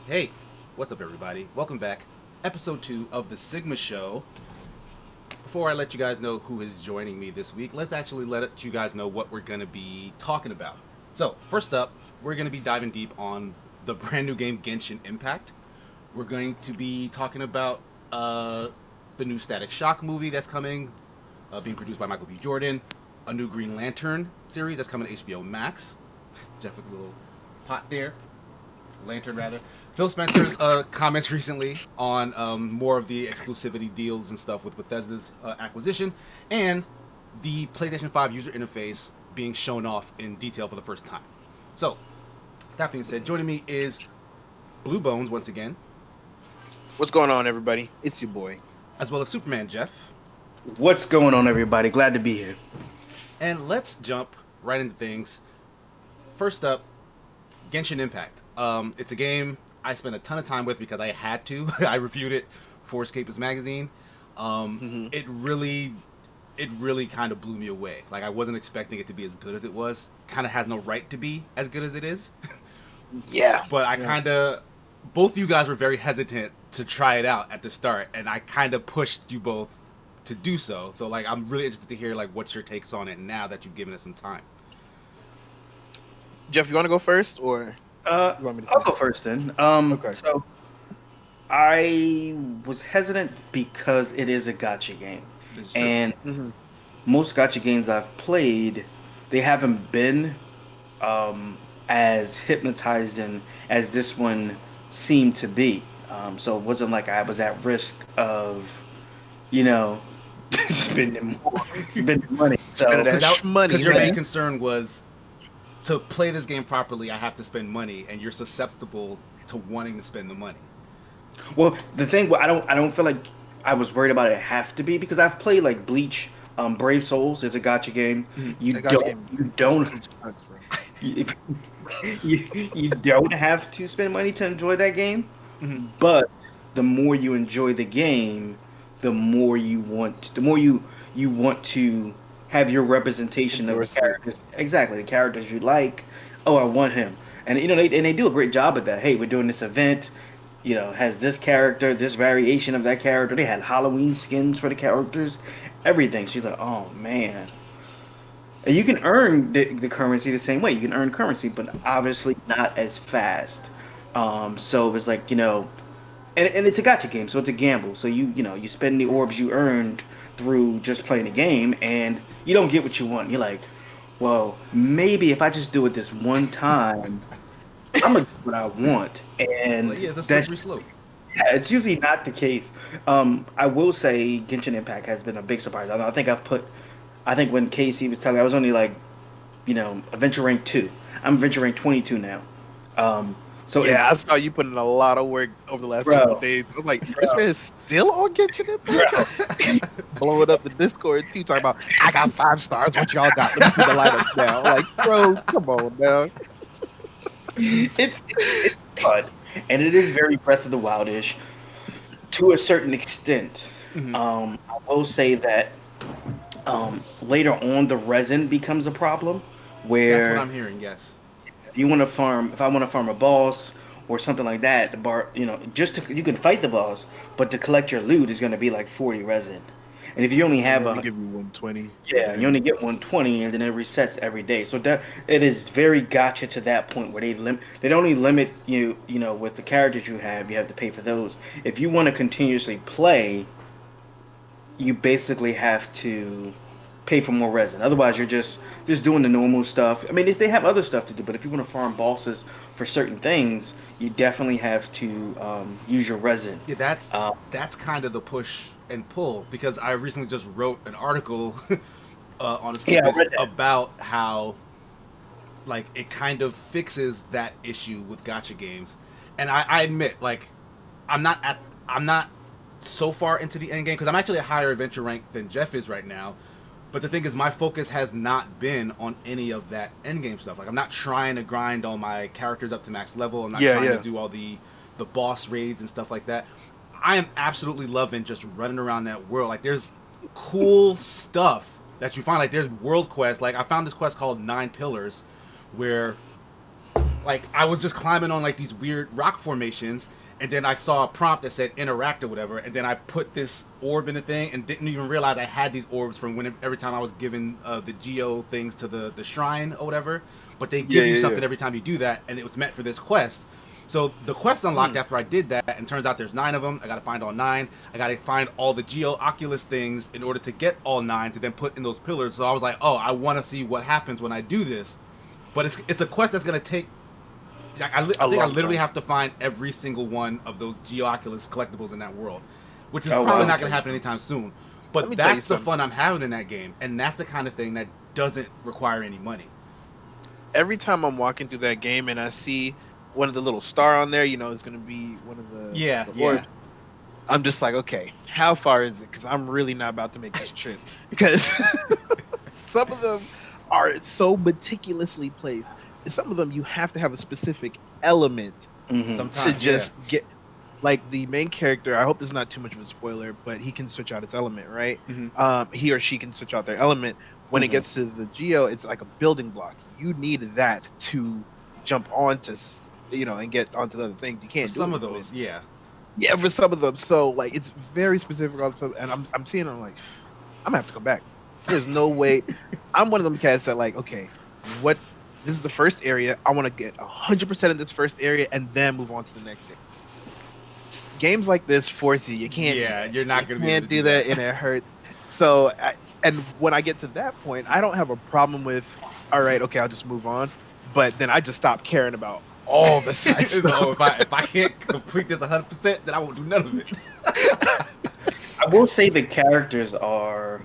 Hey, what's up, everybody? Welcome back. Episode 2 of The Sigma Show. Before I let you guys know who is joining me this week, let's actually let you guys know what we're going to be talking about. So, first up, we're going to be diving deep on the brand new game Genshin Impact. We're going to be talking about the new Static Shock movie that's coming, being produced by Michael B. Jordan, a new Green Lantern series that's coming to HBO Max. Jeff with a little pot there. Lantern, rather. Phil Spencer's comments recently on more of the exclusivity deals and stuff with Bethesda's acquisition, and the PlayStation 5 user interface being shown off in detail for the first time. So, that being said, joining me is Blue Bones once again. What's going on, everybody? It's your boy. As well as Superman Jeff. What's going on, everybody? Glad to be here. And let's jump right into things. First up, Genshin Impact. It's a game I spent a ton of time with because I had to. I reviewed it for Escapist Magazine. It really kind of blew me away. Like, I wasn't expecting it to be as good as it was. Kind of has no right to be as good as it is. Yeah. But I kind of... Both you guys were very hesitant to try it out at the start, and I kind of pushed you both to do so. So, like, I'm really interested to hear, like, what's your takes on it now that you've given it some time. Jeff, you want to go first, or you want me to I'll go first then. Okay. So I was hesitant because it is a gacha game, and most gacha games I've played, they haven't been as hypnotizing as this one seemed to be. So it wasn't like I was at risk of, spending money. So Because your main concern was, to play this game properly, I have to spend money, and you're susceptible to wanting to spend the money. Well, the thing, I don't feel like I was worried about it have to be, because I've played like Bleach, Brave Souls. It's a gacha game. You don't have to spend money to enjoy that game. But the more you enjoy the game, the more you want to have your representation of the characters. Exactly, the characters you like. Oh, I want him. And they do a great job at that. Hey, we're doing this event, has this character, this variation of that character. They had Halloween skins for the characters, everything. She's like, oh man. And you can earn the currency the same way. You can earn currency, but obviously not as fast. So it was like, and it's a gacha game, so it's a gamble. So you spend the orbs you earned through just playing the game, and you don't get what you want. You're like, well, maybe if I just do it this one time, I'm gonna get what I want. And it's a slippery slope. Yeah, it's usually not the case. I will say Genshin Impact has been a big surprise. I think when Casey was telling me, I was only like, Adventure Rank 2. I'm Adventure Rank 22 now. So yeah, I saw you putting a lot of work over the last couple of days. I was like, this man is still on Genshin Impact? Blowing up the Discord too, talking about, I got 5 stars, what y'all got? Let me see the lineup now. Like, bro, come on now. It's fun. And it is very Breath of the Wild-ish to a certain extent. I will say that later on the resin becomes a problem. Where that's what I'm hearing, yes. If I want to farm a boss or something like that, you can fight the boss, but to collect your loot is going to be like 40 resin. And if you only have give you 120. Yeah, you only get 120, and then it resets every day. So that it is very gacha to that point where they only limit you, with the characters you have to pay for those. If you want to continuously play, you basically have to pay for more resin. Otherwise, you're just doing the normal stuff. I mean, they have other stuff to do, but if you want to farm bosses for certain things, you definitely have to use your resin. Yeah, that's kind of the push and pull, because I recently just wrote an article on Escapist about how, like, it kind of fixes that issue with gacha games. And I admit, like, I'm not so far into the end game, because I'm actually a higher adventure rank than Jeff is right now. But the thing is, my focus has not been on any of that endgame stuff. Like, I'm not trying to grind all my characters up to max level. I'm not trying to do all the boss raids and stuff like that. I am absolutely loving just running around that world. Like, there's cool stuff that you find. Like, there's world quests. Like, I found this quest called 9 Pillars, where like I was just climbing on like these weird rock formations, and then I saw a prompt that said interact or whatever, and then I put this orb in the thing and didn't even realize I had these orbs from every time I was given the geo things to the shrine or whatever. But they give you something every time you do that, and it was meant for this quest. So the quest unlocked after I did that, and turns out there's 9 of them. I gotta find all 9. I gotta find all the Geo Oculus things in order to get all 9 to then put in those pillars. So I was like, oh, I want to see what happens when I do this. But it's a quest that's gonna take. I think I literally have to find every single one of those Geo Oculus collectibles in that world, which is probably not gonna happen anytime soon. But that's the fun I'm having in that game, and that's the kind of thing that doesn't require any money. Every time I'm walking through that game and I see one of the little star on there, it's going to be one of the orbs. I'm just like, okay, how far is it? Because I'm really not about to make this trip. Because some of them are so meticulously placed. And some of them you have to have a specific element to just get. Like the main character, I hope this is not too much of a spoiler, but he can switch out his element, right? He or she can switch out their element. When it gets to the Geo, it's like a building block. You need that to jump onto, and get onto the other things. You can't do some of those, yeah, for some of them. So like, it's very specific on some, and I'm seeing. I'm like, I'm gonna have to come back. There's no way. I'm one of them cats that like, okay, this is the first area. I want to get 100% of this first area and then move on to the next area. Games like this force you. You can't. Yeah, you're not gonna be able to do that, and it hurts. So. And when I get to that point, I don't have a problem with, all right, okay, I'll just move on. But then I just stop caring about all the side stuff. If I can't complete this 100%, then I won't do none of it. I will say the characters are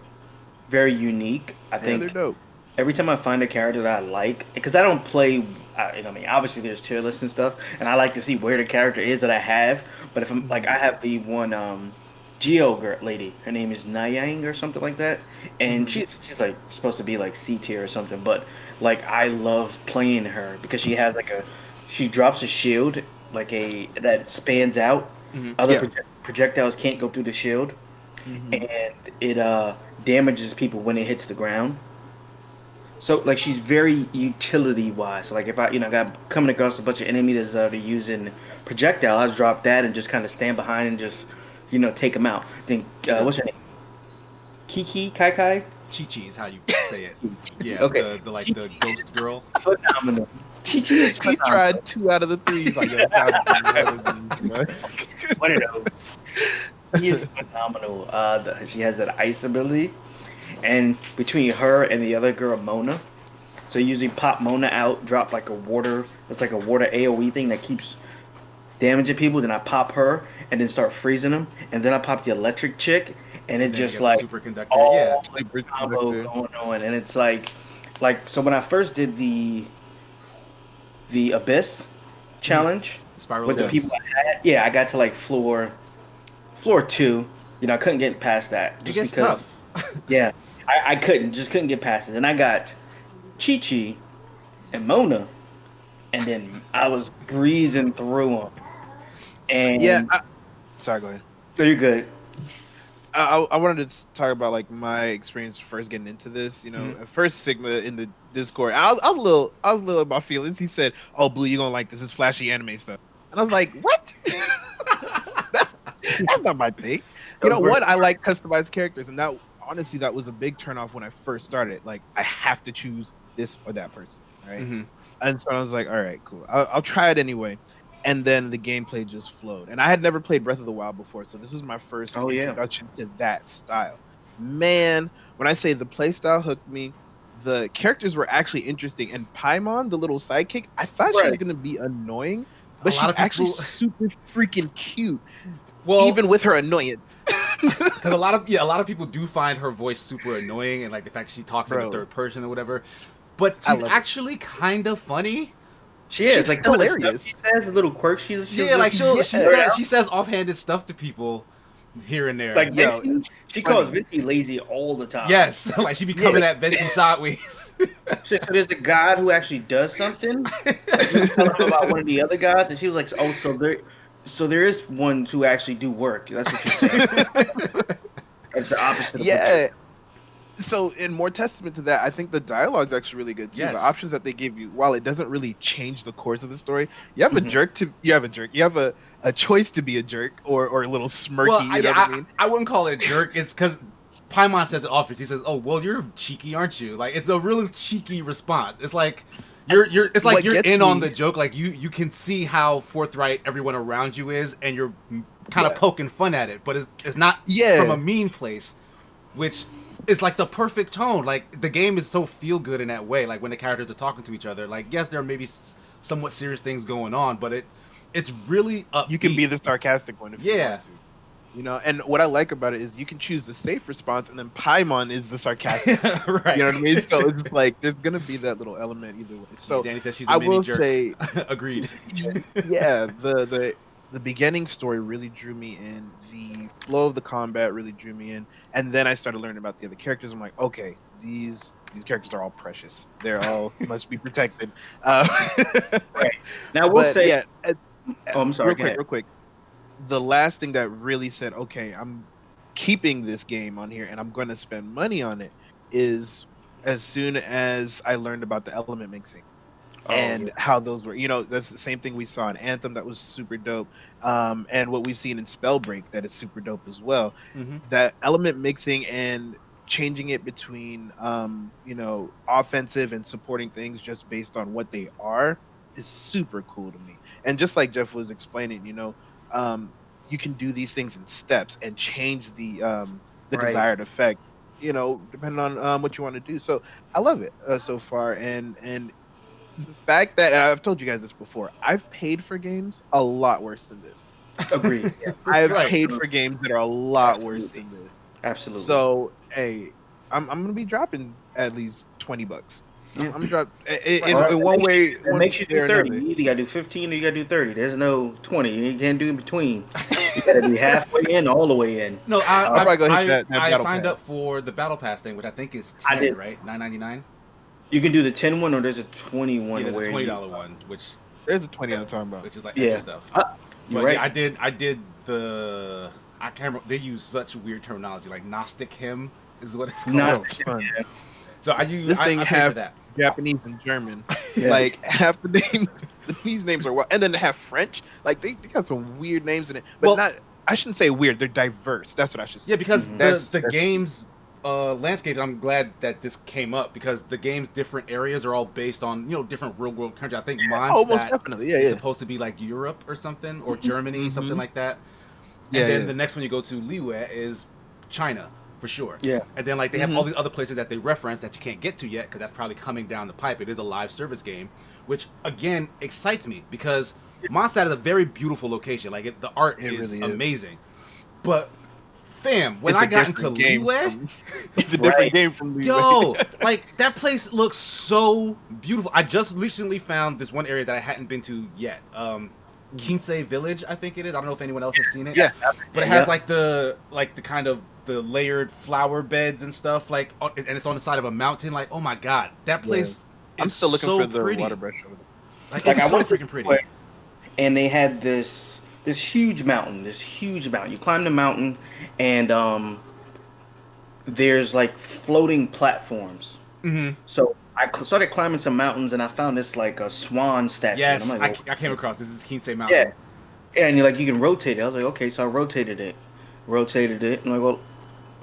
very unique. I think they're dope. Every time I find a character that I like, because I don't play, obviously there's tier lists and stuff, and I like to see where the character is that I have. But if I'm like, I have the one Geo girl lady. Her name is Nayang or something like that, and she's like supposed to be like C tier or something. But like I love playing her because she has she drops a shield that spans out. Other projectiles can't go through the shield, and it damages people when it hits the ground. So like she's very utility wise. So, like if I got coming across a bunch of enemies that are using projectile, I drop that and just kind of stand behind and just. Take them out. Then what's her name? Kiki Kai? Chi-Chi is how you say it. Yeah, okay. the ghost girl. Phenomenal. Chi-Chi is phenomenal. He tried 2 out of the 3. He's like, yo, one of those. He is phenomenal. She has that ice ability, and between her and the other girl, Mona. So you usually pop Mona out, drop like a water. It's like a water AOE thing that keeps damaging people. Then I pop her and then start freezing them, and then I pop the electric chick, and it just like superconductor, combo going on, and it's like so when I first did the Abyss challenge with the people I had, I got to like floor 2. I couldn't get past that just because tough. I couldn't get past it, and I got Chi-Chi and Mona, and then I was breezing through them. And sorry, go ahead. No, you're good. I wanted to talk about like my experience first getting into this. At first Sigma in the Discord, I was a little in my feelings. He said, "Oh, Blue, you're gonna like this. It's flashy anime stuff," and I was like, "What? that's not my thing." I like customized characters, and that honestly that was a big turnoff when I first started. Like, I have to choose this or that person, right? And so I was like, all right, cool. I'll try it anyway. And then the gameplay just flowed. And I had never played Breath of the Wild before, so this is my first introduction to that style. Man, when I say the play style hooked me, the characters were actually interesting. And Paimon, the little sidekick, I thought she was going to be annoying, but she's actually super freaking cute, even with her annoyance. Because a lot of people do find her voice super annoying, and like the fact she talks in the third person or whatever. But she's actually kind of funny. She is like hilarious. She says a little quirk. She says offhanded stuff to people here and there. Like she calls Vinci lazy all the time. Yes, like she be coming at Vinci sideways. So there's a god who actually does something. You were telling him about one of the other gods, and she was like, "Oh, so there is ones who actually do work." That's what you're saying. It's the opposite. Yeah. So, in more testament to that, I think the dialogue's actually really good too. Yes. The options that they give you, while it doesn't really change the course of the story, you have you have a choice to be a jerk or a little smirky. Well, You know what I mean? I wouldn't call it a jerk. It's because Paimon says it often. He says, "Oh, well, you're cheeky, aren't you?" Like it's a really cheeky response. It's like it's like What you're gets in on me- the joke. Like you can see how forthright everyone around you is, and you're kind of Yeah. poking fun at it, but it's not Yeah. from a mean place, which is like the perfect tone. Like the game is so feel good in that way. Like when the characters are talking to each other. Like yes, there are maybe somewhat serious things going on, but it's really upbeat. You can be the sarcastic one if you Yeah. want to. You know, and what I like about it is you can choose the safe response, and then Paimon is the sarcastic. right. You know what I mean? So it's like there's gonna be that little element either way. So Danny says she's a I mini will jerk. say, Agreed. yeah, the beginning story really drew me in. The flow of the combat really drew me in, and then I started learning about the other characters. I'm like, okay, these characters are all precious. They're all must be protected. Right. Now we'll say. yeah. Oh, I'm sorry. Real quick. The last thing that really said, okay, I'm keeping this game on here and I'm going to spend money on it is as soon as I learned about the element mixing and how those were, that's the same thing we saw in Anthem that was super dope. And what we've seen in Spellbreak that is super dope as well. Mm-hmm. That element mixing and changing it between, offensive and supporting things just based on what they are is super cool to me. And just like Jeff was explaining, you can do these things in steps and change the Right. desired effect, depending on what you want to do. So I love it so far, and the fact that and I've told you guys this before, I've paid for games a lot worse than this. Agreed. Yeah. I've Right. paid for games that are a lot worse than this. Absolutely. So hey, I'm gonna be dropping at least $20. I'm dropping in one way. It One makes you way or do 30. another. You either gotta do 15 or you gotta do 30. There's no 20. You can't do in between. You gotta be halfway in, all the way in. No, I'll probably go hit that I battle signed pass. up for the battle pass thing, which I think is I 10, did. right? $9.99. You can do the 10 one or there's a 21 Yeah, there's a where $20 one, which There's a 20 I'm talking about. is like Yeah. extra stuff. You're But right. yeah, I did the I can't remember. They use such weird terminology, like Gnostic hymn is what it's called. Gnostic- Son. So I use This thing I paid have- for that. Japanese and German. Yeah. Like half the names, these names are wild. And then they have French. Like they got some weird names in it, but Well- not. I shouldn't say weird. They're diverse. That's what I should say. Yeah, because That's- the that's- game's landscape. I'm glad that this came up because the game's different areas are all based on different real world countries. I think Oh, most Mondstadt definitely. Yeah, is yeah. supposed to be like Europe or something, or Germany, something Mhm. like that. And Yeah, then yeah. the next one you go to, Liyue, is China for sure. Yeah. And then like they have Mhm. all these other places that they reference that you can't get to yet because that's probably coming down the pipe. It is a live service game, which again excites me because Mondstadt is a very beautiful location. Like the art It is really is. amazing. But fam, when It's I a got into different game Liyue, from- it's a different Right. game from Liyue. yo, like that place looks so beautiful. I just recently found this one area that I hadn't been to yet. Kinsei Village, I think it is. I don't know if anyone else has seen it. Yeah. But it has like the kind of the layered flower beds and stuff, like, and it's on the side of a mountain. Like, oh my god, that place I'm is still looking so for the pretty. water brush over there. Like, Like, it's I so went to freaking pretty. Liyue, and they had this huge mountain. You climb the mountain, and there's like floating platforms. Hmm. So I started climbing some mountains, and I found this like a swan statue. Yes, and I'm like, I came across this. This is Kinsei Mountain. yeah, and you can rotate it. I was like, okay, so I rotated it, and I'm like, well,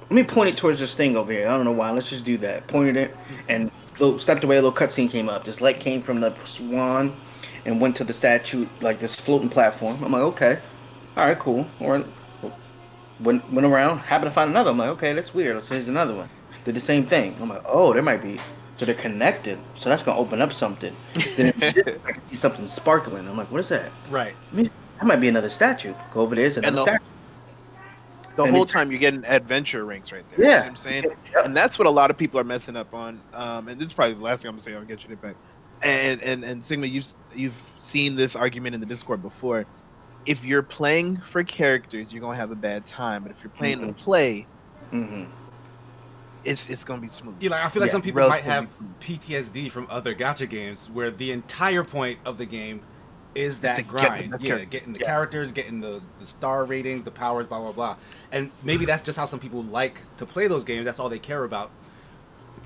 let me point it towards this thing over here. I don't know why. Let's just do that. Pointed it, and stepped away. A little cutscene came up. This light came from the swan, and went to the statue, like this floating platform. I'm like, okay, all right, cool. Or went around, happened to find another. I'm like, okay, that's weird. Let's say there's another one. Did the same thing. I'm like, oh, there might be. So they're connected. So that's gonna open up something. Then I can see something sparkling. I'm like, what is that? Right. I mean, that might be another statue. Go over there, it's another the- statue. The And whole it- time you're getting adventure ranks right there. Yeah. You see what I'm saying? Yeah. And that's what a lot of people are messing up on. And this is probably the last thing I'm gonna say on Genshin Impact. And Sigma, you've seen this argument in the Discord before. If you're playing for characters, you're gonna have a bad time. But if you're playing to play, Mm-hmm. it's gonna be smooth. Yeah, like I feel like Yeah, some people might relatively have PTSD from other gacha games where the entire point of the game is to that get the grind. best Yeah, character. getting the Yeah. characters, getting the star ratings, the powers, blah blah blah. And maybe that's just how some people like to play those games. That's all they care about.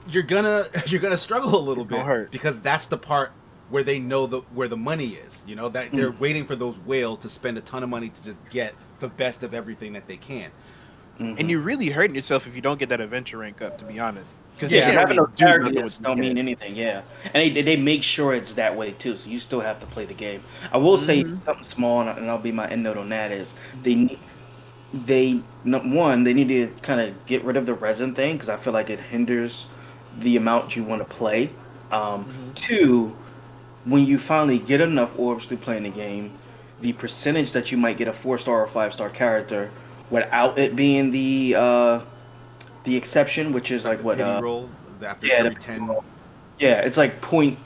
you're gonna struggle a little It's gonna bit hurt. because that's the part where they know where the money is. You know that they're waiting for those whales to spend a ton of money to just get the best of everything that they can. And you're really hurting yourself if you don't get that adventure rank up, to be honest. Because Yeah, you can't having really those do nothing characters with don't mean kids. anything. Yeah, and they make sure it's that way too. So you still have to play the game. I will say something small, and I'll be my end note on that is they need to kind of get rid of the resin thing because I feel like it hinders the amount you want to play. Two, when you finally get enough orbs through playing the game, the percentage that you might get a 4-star or 5-star character without it being the exception, which is like The what pity roll after yeah, every 10. yeah, it's like point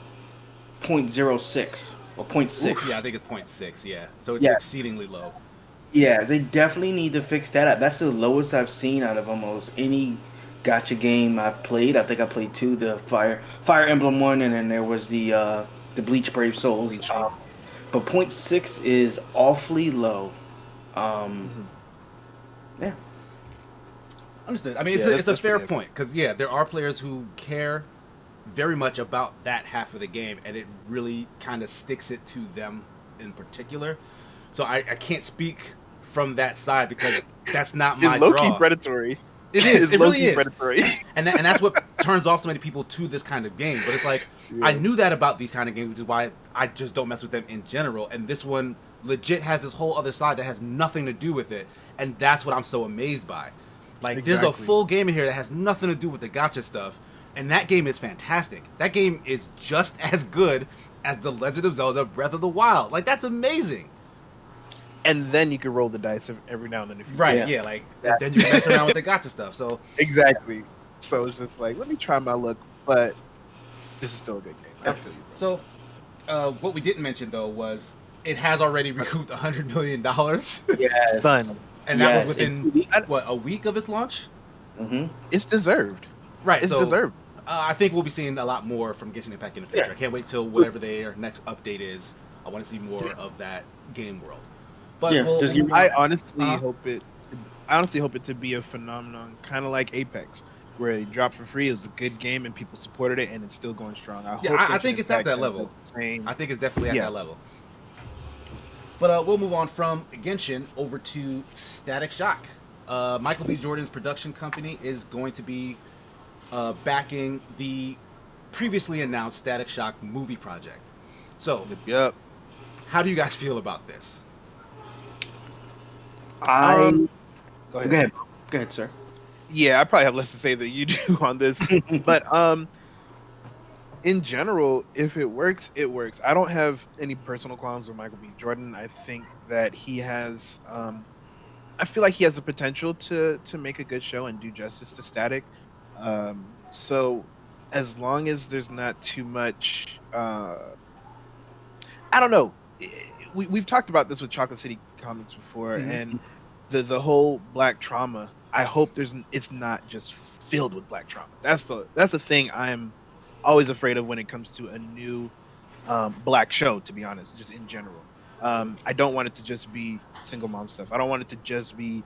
0.06 or point 0.6. Yeah, I think it's 0.6. Yeah, so it's Yeah, exceedingly low. yeah, they definitely need to fix that up. That's the lowest I've seen out of almost any gotcha game I've played. I think I played two, the Fire Emblem one, and then there was the Bleach Brave Souls. Bleach. But point 0.6 is awfully low. Yeah. Understood. I mean, Yeah, it's a that's fair pretty point because there are players who care very much about that half of the game, and it really kind of sticks it to them in particular. So I can't speak from that side because that's not my It's low-key draw. predatory. It is. It's It really low-key is. predatory. And that's what turns off so many people to this kind of game. But it's like I knew that about these kind of games, which is why I just don't mess with them in general. And this one legit has this whole other side that has nothing to do with it, and that's what I'm so amazed by. Like there's a Exactly. full game in here that has nothing to do with the gacha stuff, and that game is fantastic. That game is just as good as The Legend of Zelda: Breath of the Wild. Like that's amazing. And then you can roll the dice every now and then if you Right? Yeah. Yeah. Like and then you can mess around with the gacha stuff. So Exactly. So it's just like, let me try my luck, but this is still a good game. I feel you, bro. So, what we didn't mention though was it has already recouped $100 million, Yeah. Son, and that Yes, was within in 2 weeks. what, a week of its launch. it's deserved. Right. It's so, deserved. I think we'll be seeing a lot more from Genshin Impact in the future. Yeah. I can't wait till whatever their next update is. I want to see more of that game world. But Yeah, just give me- I honestly Uh-huh. hope it. I honestly hope it to be a phenomenon, kind of like Apex, where it dropped for free. It was a good game and people supported it, and it's still going strong. I Yeah, hope I Genshin think it's at Impact that has level. Same. I think it's definitely at Yeah. that level. But we'll move on from Genshin over to Static Shock. Michael B. Jordan's production company is going to be backing the previously announced Static Shock movie project. So, Yep. how do you guys feel about this? Go ahead. Go ahead, sir. Yeah, I probably have less to say than you do on this, but in general, if it works, it works. I don't have any personal qualms with Michael B. Jordan. I think that he has, I feel like he has the potential to make a good show and do justice to Static. So as long as there's not too much, I don't know. We've talked about this with Chocolate City Comics before, and the whole black trauma. I hope it's not just filled with black trauma. That's the thing I'm always afraid of when it comes to a new black show, to be honest, just in general. I don't want it to just be single mom stuff. I don't want it to just be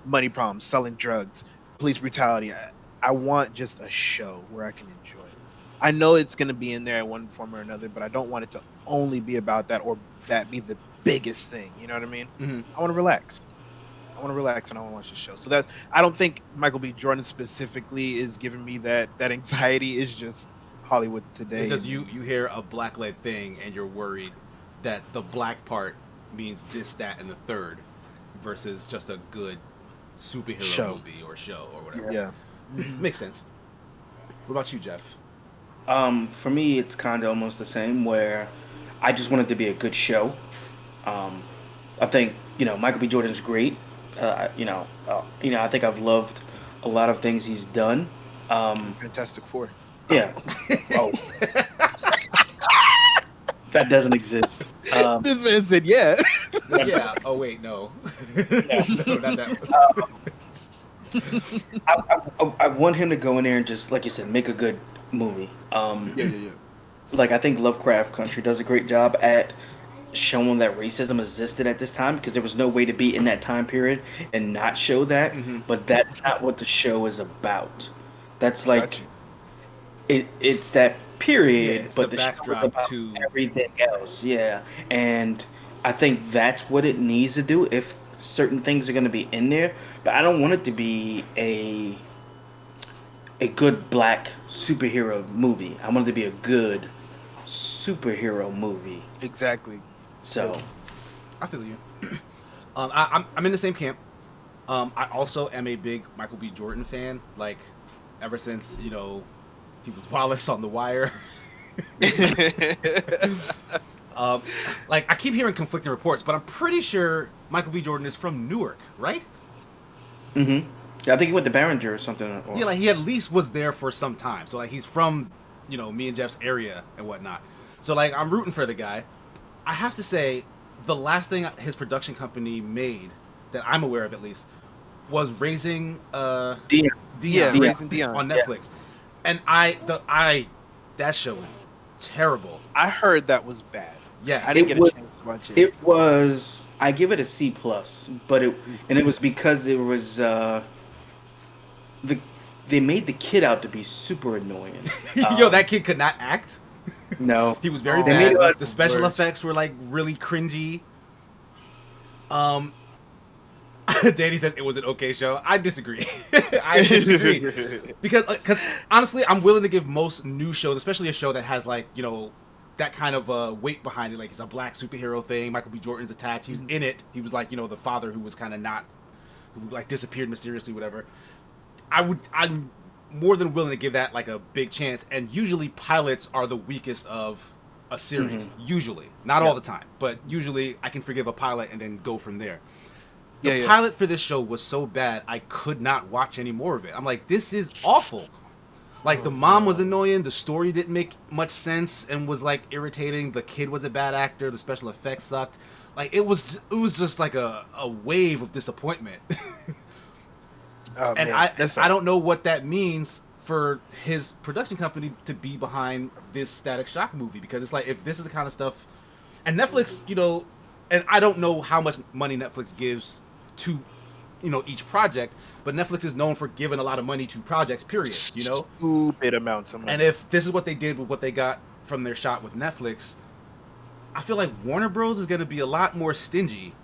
money problems, selling drugs, police brutality. I want just a show where I can enjoy it. I know it's going to be in there in one form or another, but I don't want it to only be about that or that be the biggest thing. You know what I mean? I want to relax. I want to relax and I want to watch the show. So I don't think Michael B. Jordan specifically is giving me that anxiety. Is just Hollywood today. It's just you hear a black-led thing and you're worried that the black part means this, that, and the third versus just a good superhero movie or show or whatever. Yeah. Makes sense. What about you, Jeff? For me, it's kind of almost the same. Where I just want it to be a good show. I think Michael B. Jordan's great. I think I've loved a lot of things he's done. Fantastic Four. Yeah. Oh. That doesn't exist. This man said, "Yeah." Yeah. Oh wait, no. No, not that one. I want him to go in there and just, like you said, make a good movie. Yeah. Like I think Lovecraft Country does a great job at showing that racism existed at this time because there was no way to be in that time period and not show that. But that's not what the show is about. That's like Gotcha. it's that period, it's but the the show is backdrop about to everything else. Yeah, and I think that's what it needs to do if certain things are going to be in there. But I don't want it to be a good black superhero movie. I want it to be a good superhero movie. Exactly. Yep. So, I feel you. I'm in the same camp. I also am a big Michael B. Jordan fan. Like, ever since he was Wallace on The Wire. um, like I keep hearing conflicting reports, but I'm pretty sure Michael B. Jordan is from Newark, right? yeah, I think he went to Barringer or something. Yeah, Or like he at least was there for some time. So like he's from me and Jeff's area and whatnot. So like I'm rooting for the guy. I have to say, the last thing his production company made that I'm aware of at least was Raising Dion. Yeah, Dion Raising Dion. on Yeah. Netflix, and that show is terrible. I heard that was bad. Yes, I didn't get a was- chance to watch it. It was. I give it a C plus, but it was because there was the they made the kid out to be super annoying. Yo, that kid could not act. No, He was very Oh, bad. that's The special worse. effects were like really cringy. Danny said it was an okay show. I disagree. I disagree because honestly, I'm willing to give most new shows, especially a show that has like that kind of weight behind it. Like it's a black superhero thing. Michael B. Jordan's attached. He's in it. He was like the father who was kind of not, who like disappeared mysteriously, whatever. I'm more than willing to give that like a big chance. And usually pilots are the weakest of a series. Usually, not all the time, but usually I can forgive a pilot and then go from there. The pilot for this show was so bad I could not watch any more of it. I'm like, this is awful. Like the mom was annoying, the story didn't make much sense and was like irritating. The kid was a bad actor, the special effects sucked. Like it was just like a wave of disappointment. Oh, And man. I don't know what that means for his production company to be behind this Static Shock movie, because it's like, if this is the kind of stuff, and Netflix, and I don't know how much money Netflix gives to each project, but Netflix is known for giving a lot of money to projects, period. Stupid amounts of money. And if this is what they did with what they got from their shot with Netflix, I feel like Warner Bros is going to be a lot more stingy.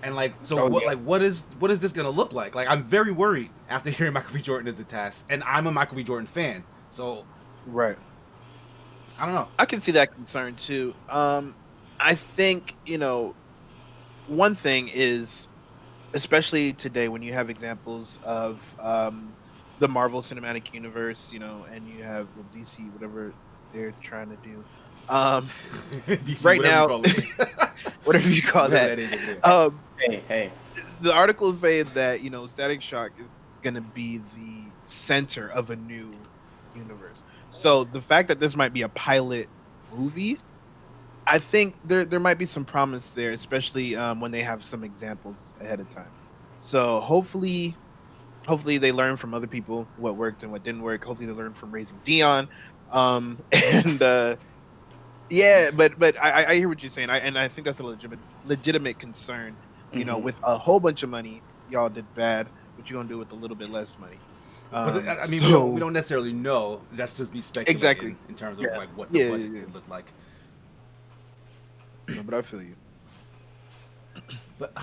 And like, so what is this going to look like? Like, I'm very worried after hearing Michael B. Jordan is attached, and I'm a Michael B. Jordan fan, so Right. I don't know. I can see that concern too. I think, one thing is, especially today when you have examples of the Marvel Cinematic Universe, and you have DC, whatever they're trying to do. DC, right whatever now, you call it. whatever you call Whatever that. is over there. hey, The article is saying that, Static Shock is going to be the center of a new universe. So the fact that this might be a pilot movie, I think there might be some promise there, especially when they have some examples ahead of time. So hopefully they learn from other people what worked and what didn't work. Hopefully they learn from Raising Dion, and yeah. But I hear what you're saying, and I think that's a legitimate concern. With a whole bunch of money, y'all did bad. What you gonna do with a little bit less money? But I mean, so- we don't necessarily know. That's just me speculating. Exactly. In terms of like what Yeah, the budget yeah. could look like. No, but I feel you. But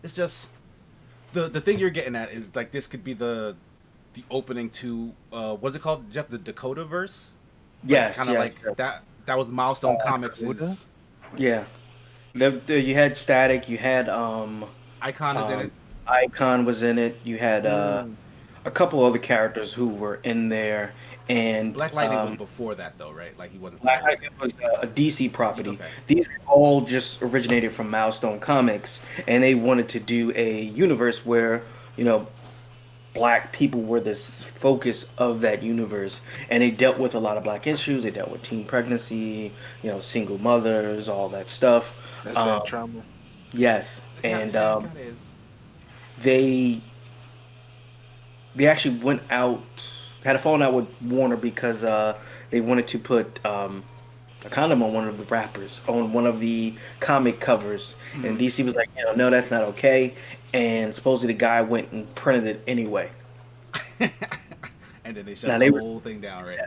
it's just the thing you're getting at is like, this could be the opening to what's it called, Jeff? The Dakota verse. yes, Kind of yes, like yes. that was Milestone Comics' Dakota? Yeah. You had Static. You had Icon is in it. Icon was in it. You had a couple other characters who were in there, and Black Lightning was before that though, right? Like he wasn't. Black Lightning was a DC property. Okay. These all just originated from Milestone Comics, and they wanted to do a universe where black people were this focus of that universe, and they dealt with a lot of black issues. They dealt with teen pregnancy, single mothers, all that stuff. That's that trauma. Yes, and Yeah, it kinda is. they actually went out, had a falling out with Warner because they wanted to put a condom on one of the rappers on one of the comic covers, and DC was like, no, that's not okay, and supposedly the guy went and printed it anyway. and then they shut the whole thing down, right?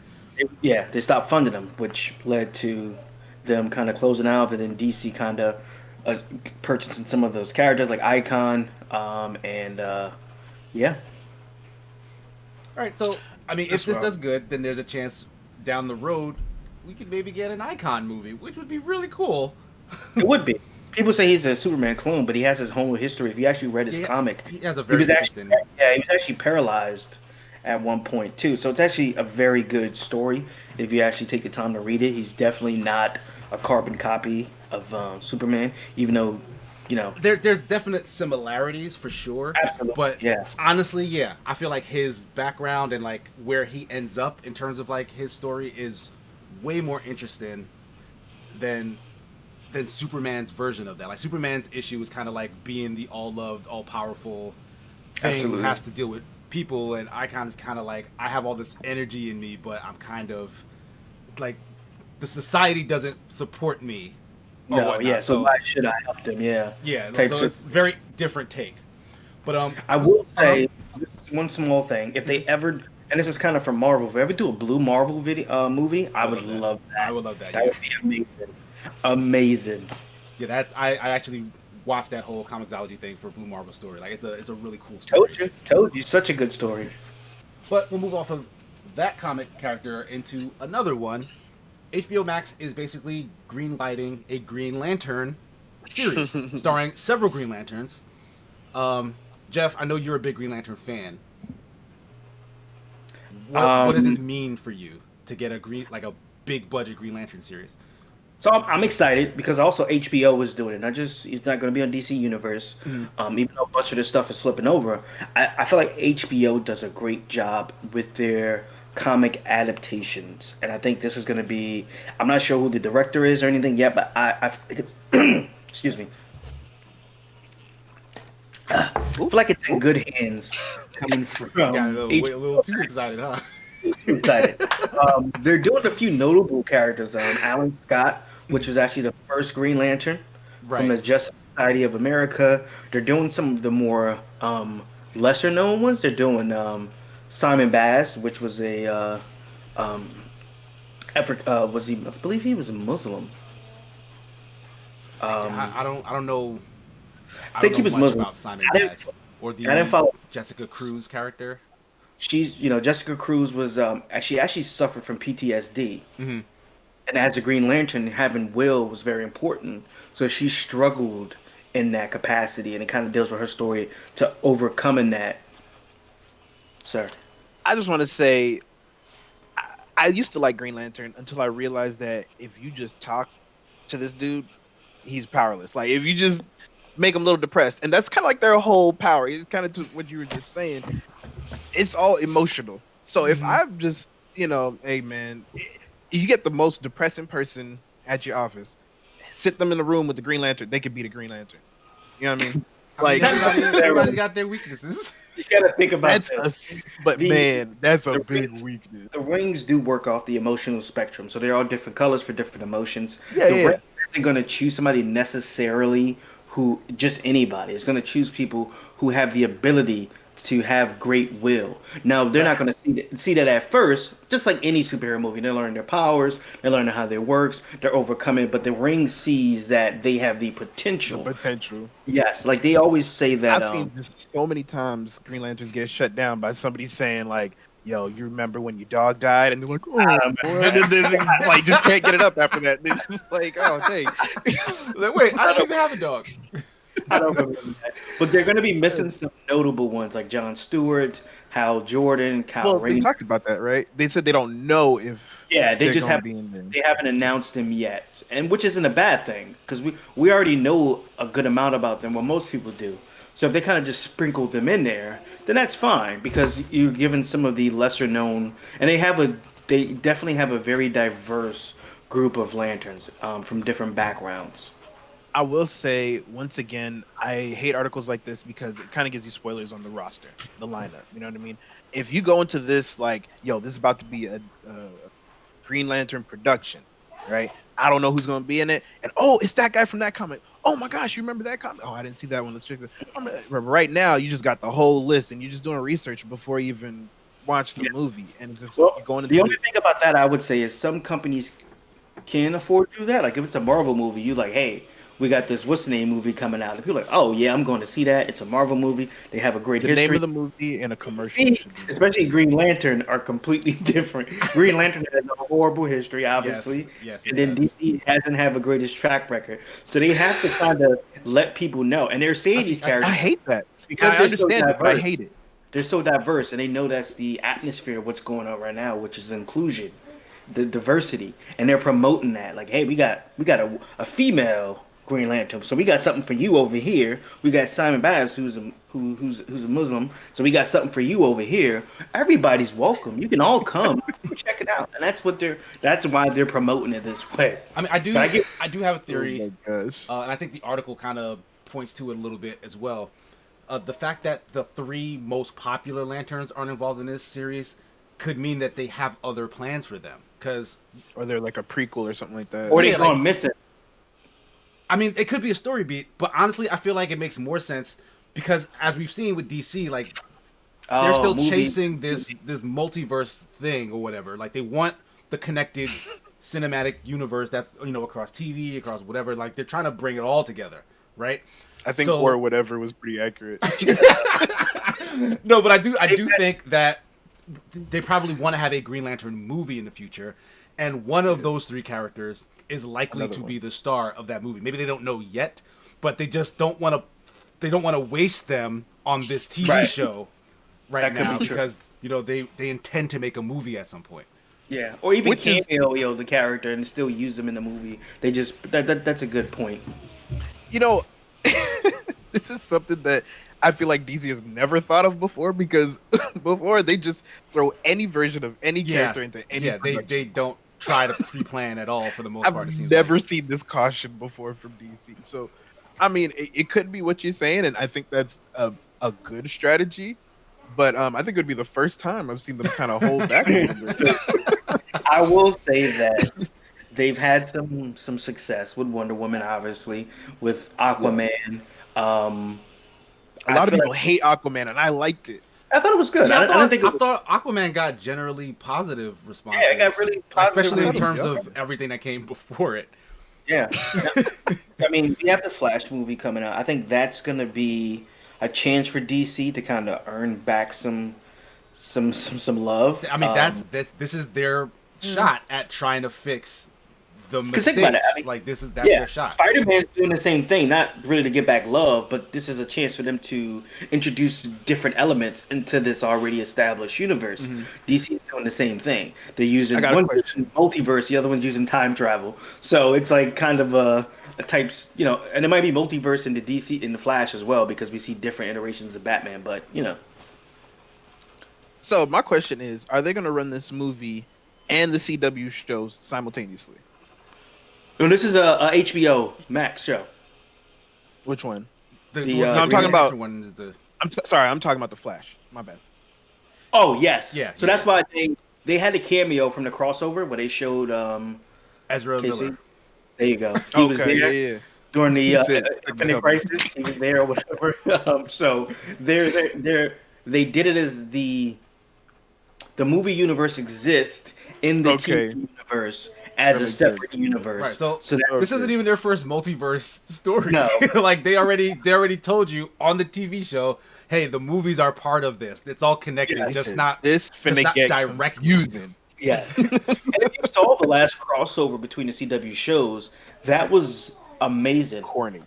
They stopped funding them, which led to them kind of closing out, and then DC kind of purchasing some of those characters like Icon, and yeah. All right, so I mean, if this does good, then there's a chance down the road we could maybe get an Icon movie, which would be really cool. It would be. People say he's a Superman clone, but he has his whole history. If you actually read his comic, he has a very interesting. He was actually paralyzed at one point too. So it's actually a very good story if you actually take the time to read it. He's definitely not a carbon copy of Superman, even though, you know, there's definite similarities for sure. Absolutely. But honestly, I feel like his background and like where he ends up in terms of like his story is way more interesting than Superman's version of that. Like Superman's issue is kind of like being the all-loved, all-powerful thing who has to deal with people, and Icon is kind of like, I have all this energy in me, but I'm kind of like, the society doesn't support me. So why should I help them? Yeah, so it's very different take. But I will say one small thing: if they ever, and this is kind of from Marvel, if they ever do a Blue Marvel movie, I would love that. I would love that. That would be amazing. Yeah, that's I actually watched that whole Comixology thing for Blue Marvel story. Like it's a really cool story. Told you, such a good story. But we'll move off of that comic character into another one. HBO Max is basically greenlighting a Green Lantern series starring several Green Lanterns. Jeff, I know you're a big Green Lantern fan. What does this mean for you to get a big budget Green Lantern series? So I'm excited because also HBO is doing it. It's not going to be on DC Universe, even though a bunch of this stuff is flipping over. I feel like HBO does a great job with their comic adaptations, and I think this is going to be. I'm not sure who the director is or anything yet, but I think it's. Excuse me. I feel like it's in good hands coming from. Got a little too excited, huh? Excited. They're doing a few notable characters. Alan Scott, which was actually the first Green Lantern from the Justice Society of America. They're doing some of the more lesser known ones. They're doing Simon Baz, which was a I believe he was a Muslim. I don't know. I think he was Muslim. About Simon Baz or the Jessica Cruz character. Jessica Cruz was she actually suffered from PTSD, and as a Green Lantern, having will was very important. So she struggled in that capacity, and it kind of deals with her story to overcoming that. Sir, I just want to say, I used to like Green Lantern until I realized that if you just talk to this dude, he's powerless. Like if you just make him a little depressed, and that's kind of like their whole power. It's kind of to what you were just saying. It's all emotional. So if I'm just, hey man, you get the most depressing person at your office, sit them in the room with the Green Lantern, they could be the Green Lantern. You know what I mean? Like everybody's got their weaknesses. You gotta think about that's a big weakness. The rings do work off the emotional spectrum, so they're all different colors for different emotions. The ring isn't going to choose somebody necessarily who just anybody. It's going to choose people who have the ability to have great will. Now, they're not going to see that at first, just like any superhero movie. They're learning their powers, they're learning how they works, they're overcoming, but the ring sees that they have the potential. Yes, like they always say that. I've seen this so many times Green Lanterns get shut down by somebody saying like, yo, you remember when your dog died? And they're like, oh, and then like just can't get it up after that. It's just like, oh, dang. Like, wait, I don't even have a dog. I don't remember that. But they're going to be missing some notable ones like Jon Stewart, Hal Jordan, Kyle Rayner. They talked about that, right? They said they don't know if. Yeah, they just haven't announced them yet, and which isn't a bad thing because we already know a good amount about them. What most people do. So if they kind of just sprinkle them in there, then that's fine because you're given some of the lesser known, and they definitely have a very diverse group of lanterns from different backgrounds. I will say once again, I hate articles like this because it kind of gives you spoilers on the roster, the lineup. You know what I mean? If you go into this like, yo, this is about to be a Green Lantern production, right? I don't know who's going to be in it, and it's that guy from that comic. Oh my gosh, you remember that comic? Oh, I didn't see that one. Let's check it. Right now, you just got the whole list, and you're just doing research before you even watch the movie, and it's just Well, going into the only thing about that I would say is some companies can afford to do that. Like if it's a Marvel movie, you like, hey, we got this what's the name movie coming out. And people are like, oh yeah, I'm going to see that. It's a Marvel movie. They have a great the history. name of the movie and a commercial. See, Should be especially Green Lantern are completely different. Green Lantern has a horrible history, obviously. Yes, And then DC hasn't have a greatest track record. So they have to kind of let people know. And they're saying these I characters hate that. because I they're understand so it, but I diverse. hate it. They're so diverse, and they know that's the atmosphere of what's going on right now, which is inclusion, the diversity, and they're promoting that. Like, hey, we got a female Green Lantern, so we got something for you over here. We got Simon Bass, who's a Muslim, so we got something for you over here. Everybody's welcome. You can all come check it out, and that's why they're promoting it this way. I mean, I do have a theory, Oh my gosh. and I think the article kind of points to it a little bit as well. The fact that the 3 most popular lanterns aren't involved in this series could mean that they have other plans for them. Because, Or they're like a prequel or something like that. Or Yeah, they're going like- missing. I mean, it could be a story beat, but honestly, I feel like it makes more sense because, as we've seen with DC, like they're still chasing this multiverse thing or whatever. Like they want the connected cinematic universe that's across TV, across whatever. Like they're trying to bring it all together, right? I think So- or whatever was pretty accurate. No, but I do think that they probably want to have a Green Lantern movie in the future, and one of those 3 characters is likely Another to one. be the star of that movie. Maybe they don't know yet, but they just don't want to. They don't want to waste them on this TV Right. show right That could now be true. because they intend to make a movie at some point. Yeah, or even Which is- cameo the character and still use them in the movie. They just that's a good point. You know, this is something that I feel like DC has never thought of before because before they just throw any version of any character into any production. they don't try to pre-plan at all for the most part. It I've seems never like. seen this caution before from DC. So, I mean, it could be what you're saying, and I think that's a good strategy. But I think it would be the first time I've seen them kind of hold back. A little bit. I will say that they've had some success with Wonder Woman, obviously, with Aquaman. A lot I of feel people like- hate Aquaman, and I liked it. I thought it was good. Yeah, I don't think it I was, thought Aquaman got generally positive responses. Yeah, it got really positive especially in reviews. terms of everything that came before it. yeah. I mean, we have the Flash movie coming out. I think that's going to be a chance for DC to kind of earn back some love. I mean, this is their shot at trying to fix the 'Cause mistakes. think about it, I mean, Like that's yeah, their shot. Spider-Man's doing the same thing, not really to get back love, but this is a chance for them to introduce different elements into this already established universe. Mm-hmm. DC is doing the same thing. They're using I got a one question. using multiverse, the other one's using time travel. So it's like kind of a types, and it might be multiverse in the DC in the Flash as well because we see different iterations of Batman. But So my question is, are they going to run this movie and the CW show simultaneously? no, this is a HBO Max show. Which one? The, Green I'm talking about- Lantern one is the Sorry, I'm talking about the Flash. My bad. Oh yes, Yeah, So yeah. that's why they had a cameo from the crossover where they showed Ezra Casey. Miller. There you go. He was there. yeah. During the He said- Infinite Crisis, he was there or whatever. So they did it as the movie universe exists in the Okay. TV universe as That a makes separate universe. Right, so that, this isn't even their first multiverse story. No. Like they already told you on the TV show, hey, the movies are part of this. It's all connected, Yeah, just Listen, not this finna not get directly. confusing. yes. And if you saw the last crossover between the CW shows, that was amazing. Corny.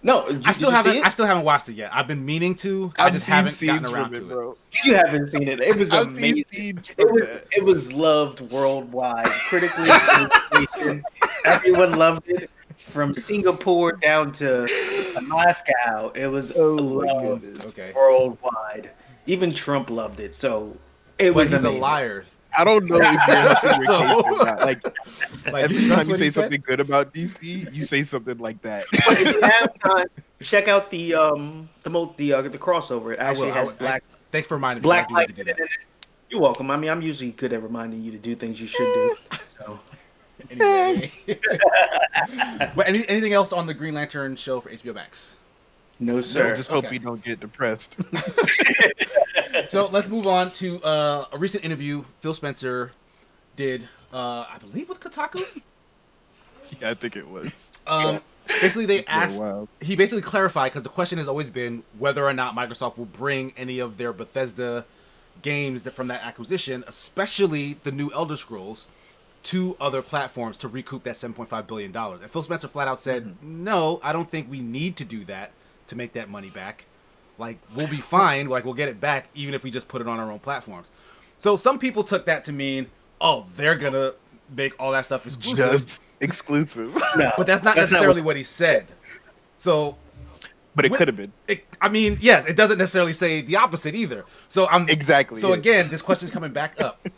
No, I still haven't watched it yet. I've been meaning to. I I've just seen haven't scenes gotten around from it, to it. bro. You haven't seen it. It was I've seen amazing. scenes from that. It was loved worldwide, critically. acclaimed. Everyone loved it, from Singapore down to Moscow. It was Oh my loved goodness. Okay. worldwide. Even Trump loved it. So it But was he's a amazing. liar. I don't know if you're helping your So- case or not. Like Like every that's time you what he say said? something good about DC, you say something like that. But if you have time, check out the crossover. It I will. actually had Black Thanks for reminding me. I do need to do that. You're welcome. I mean, I'm usually good at reminding you to do things you should do. So. Anyway. But anything else on the Green Lantern show for HBO Max? No, sir. Just hope Okay. you don't get depressed. So let's move on to a recent interview Phil Spencer did, I believe, with Kotaku. Yeah, I think it was. Basically, they asked. wild. He basically clarified because the question has always been whether or not Microsoft will bring any of their Bethesda games from that acquisition, especially the new Elder Scrolls, to other platforms to recoup that $7.5 billion. And Phil Spencer flat out said, no, I don't think we need to do that to make that money back. Like, we'll be fine. Like, we'll get it back even if we just put it on our own platforms. So some people took that to mean, oh, they're going to make all that stuff exclusive. Just exclusive. No, But that's not necessarily what he said. So... But it could have been. I mean, yes, it doesn't necessarily say the opposite either. So Exactly. So again, this question's coming back up.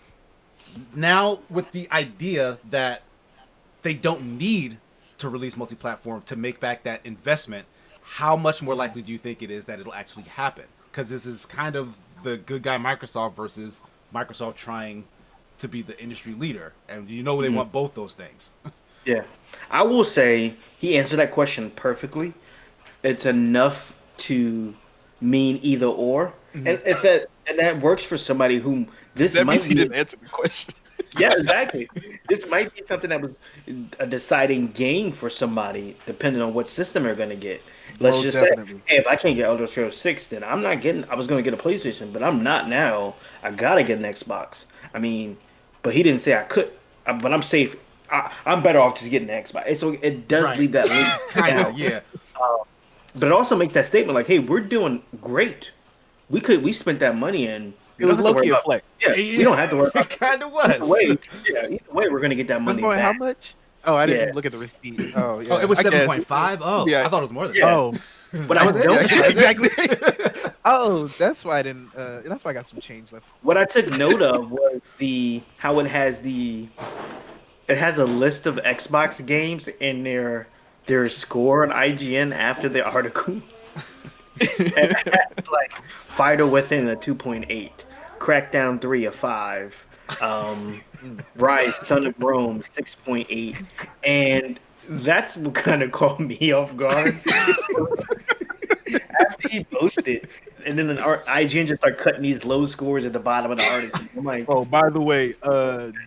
Now, with the idea that they don't need to release multi-platform to make back that investment, how much more likely do you think it is that it'll actually happen? Because this is kind of the good guy Microsoft versus Microsoft trying to be the industry leader. And they want both those things. Yeah. I will say he answered that question perfectly. It's enough to mean either or. And that works for somebody whom this That might means he be. didn't answer the question. Yeah, exactly. This might be something that was a deciding game for somebody, depending on what system they're going to get. Let's Most just definitely. say, hey, if I can't get Elder Scrolls 6, then I'm not getting. I was going to get a PlayStation, but I'm not now. I gotta get an Xbox. I mean, but he didn't say I could. But I'm safe. I'm better off just getting an Xbox. So it does leave that link Kind down. of, yeah. But it also makes that statement like, hey, we're doing great. We spent that money and It was low key a flex. Yeah, we don't have to worry about It kind of Either way, was. either way, we're gonna get that money Boy, back. how much? Oh, I didn't Yeah. look at the receipt. Oh, yeah. Oh, it was I guess. 7.5? Oh, Yeah. I thought it was more than Yeah. Oh, But I was it? don't. yeah, exactly. Oh, that's why I didn't. That's why I got some change left. What I took note of was how it has a list of Xbox games in their score on IGN after the article. And it's like Fighter Within a 2.8, Crackdown 3 a 5, Rise Son of Rome 6.8, and that's what kind of caught me off guard. After he posted, and then IGN just started cutting these low scores at the bottom of the article. I'm like, Oh, by the way,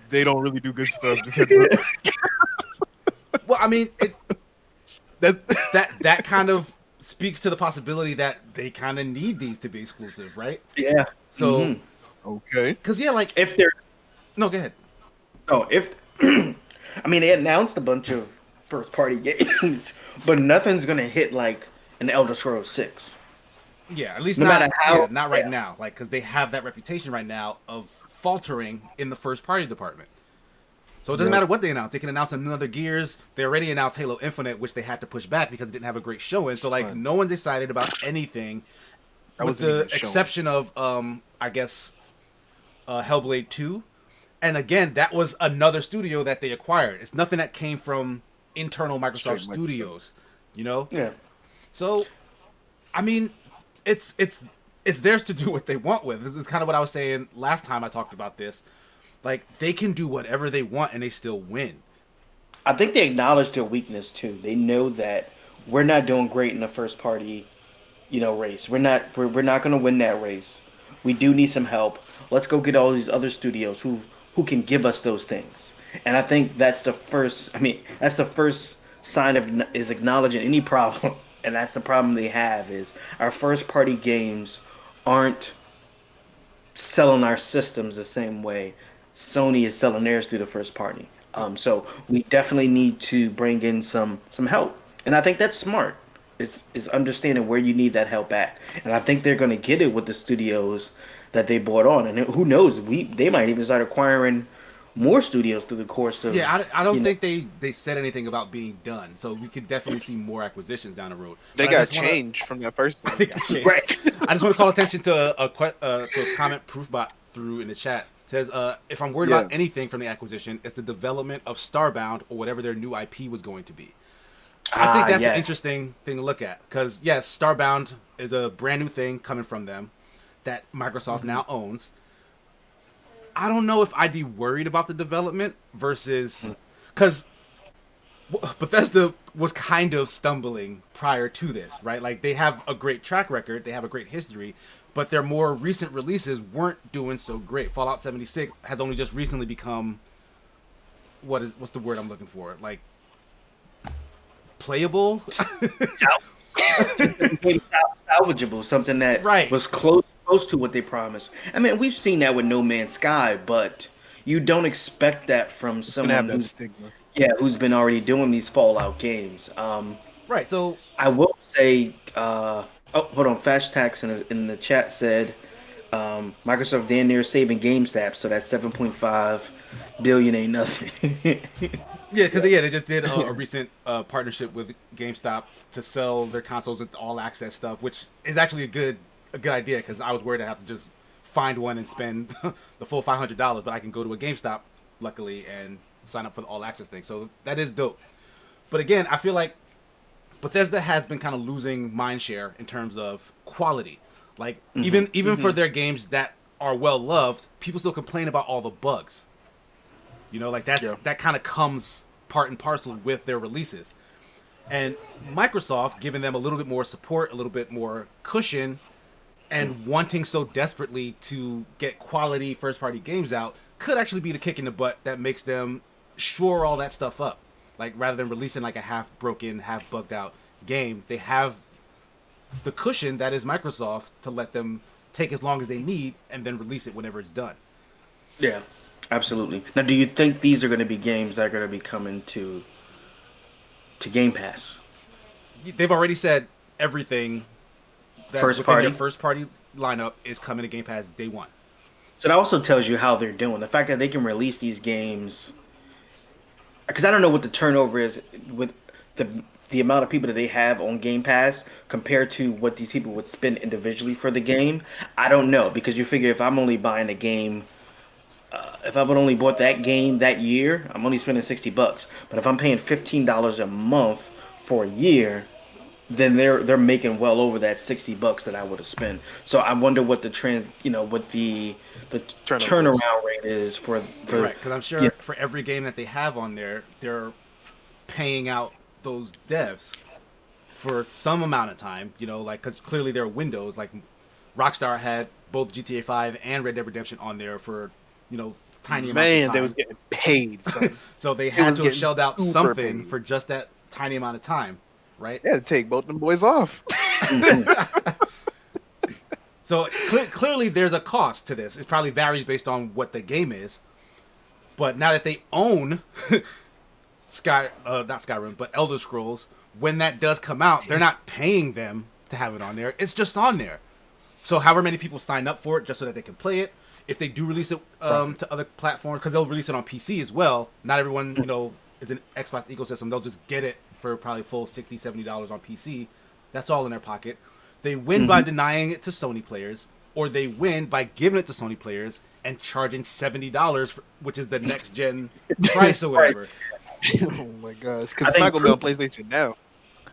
they don't really do good stuff. Just heads up. Well, I mean, That that kind of speaks to the possibility that they kind of need these to be exclusive, right? yeah. So, okay. because like, If they're no, go ahead. I mean, they announced a bunch of first-party games, but nothing's gonna hit like an Elder Scrolls 6. Yeah, at least No not matter how- yeah, not right yeah. now. Like, because they have that reputation right now of faltering in the first party department. So it doesn't matter what they announce. They can announce another Gears. They already announced Halo Infinite, which they had to push back because it didn't have a great showing. So like, no one's excited about anything, with wasn't the even showing. exception of I guess Hellblade 2. And again, that was another studio that they acquired. It's nothing that came from internal Microsoft Straight Microsoft. studios, you know? Yeah. So, I mean, it's theirs to do what they want with. This is kind of what I was saying last time I talked about this. Like, they can do whatever they want and they still win. I think they acknowledge their weakness too. They know that we're not doing great in the first party, race. We're not going to win that race. We do need some help. Let's go get all these other studios who can give us those things. And I think that's the first. I mean, that's the first sign of is acknowledging any problem. And that's the problem they have is our first party games aren't selling our systems the same way Sony is selling theirs through the first party. So we definitely need to bring in some help, and I think that's smart. Is understanding where you need that help at, and I think they're going to get it with the studios that they bought on, and who knows, they might even start acquiring more studios through the course of. Yeah, I don't think they said anything about being done, so we could definitely see more acquisitions down the road. They But I got just wanna- changed from that first one. They got changed. Right. I just want to call attention to a comment Proofbot threw in the chat. It says, if I'm worried about anything from the acquisition, it's the development of Starbound or whatever their new IP was going to be. I think that's an interesting thing to look at because, yes, Starbound is a brand new thing coming from them that Microsoft now owns. I don't know if I'd be worried about the development versus because Bethesda was kind of stumbling prior to this, right? Like they have a great track record, they have a great history, but their more recent releases weren't doing so great. Fallout 76 has only just recently become what's the word I'm looking for? Like playable? Salvageable, something that was close to what they promised. I mean, we've seen that with No Man's Sky, but you don't expect that from someone who's been already doing these Fallout games. Right. So I will say, hold on. Fast Tax in the chat said Microsoft damn near saving GameStop, so that 7.5 billion ain't nothing. Yeah, because they just did a recent partnership with GameStop to sell their consoles with all access stuff, which is actually a good idea because I was worried I'd have to just find one and spend the full $500, but I can go to a GameStop, luckily, and sign up for the all access thing. So that is dope. But again, I feel like Bethesda has been kind of losing mindshare in terms of quality. Like even for their games that are well loved, people still complain about all the bugs. You know, like that kind of comes part and parcel with their releases. And Microsoft giving them a little bit more support, a little bit more cushion, and wanting so desperately to get quality first-party games out could actually be the kick in the butt that makes them shore all that stuff up. Like, rather than releasing like a half-broken, half-bugged-out game, they have the cushion that is Microsoft to let them take as long as they need and then release it whenever it's done. Yeah, absolutely. Now, do you think these are going to be games that are going to be coming to Game Pass? They've already said everything that first party lineup is coming to Game Pass day one. So that also tells you how they're doing. The fact that they can release these games, because I don't know what the turnover is with the amount of people that they have on Game Pass compared to what these people would spend individually for the game. I don't know, because you figure if I'm only buying a game, if I would only bought that game that year, I'm only spending $60. But if I'm paying $15 a month for a year, then they're making well over that $60 that I would have spent. So I wonder what the turnaround rate is for right, because I'm sure for every game that they have on there, they're paying out those devs for some amount of time. You know, like because clearly there are windows. Like Rockstar had both GTA 5 and Red Dead Redemption on there for tiny amounts of time. They was getting paid. So they had to have shelled out something for just that tiny amount of time. Right? Yeah, take both them boys off. So clearly there's a cost to this. It probably varies based on what the game is. But now that they own not Skyrim, but Elder Scrolls, when that does come out, they're not paying them to have it on there. It's just on there. So however many people sign up for it just so that they can play it. If they do release it to other platforms, because they'll release it on PC as well. Not everyone, is an Xbox ecosystem. They'll just get it for probably full $60, $70 on PC. That's all in their pocket. They win by denying it to Sony players, or they win by giving it to Sony players and charging $70, which is the next gen price or whatever. Oh my gosh, because it's not going to be on PlayStation now.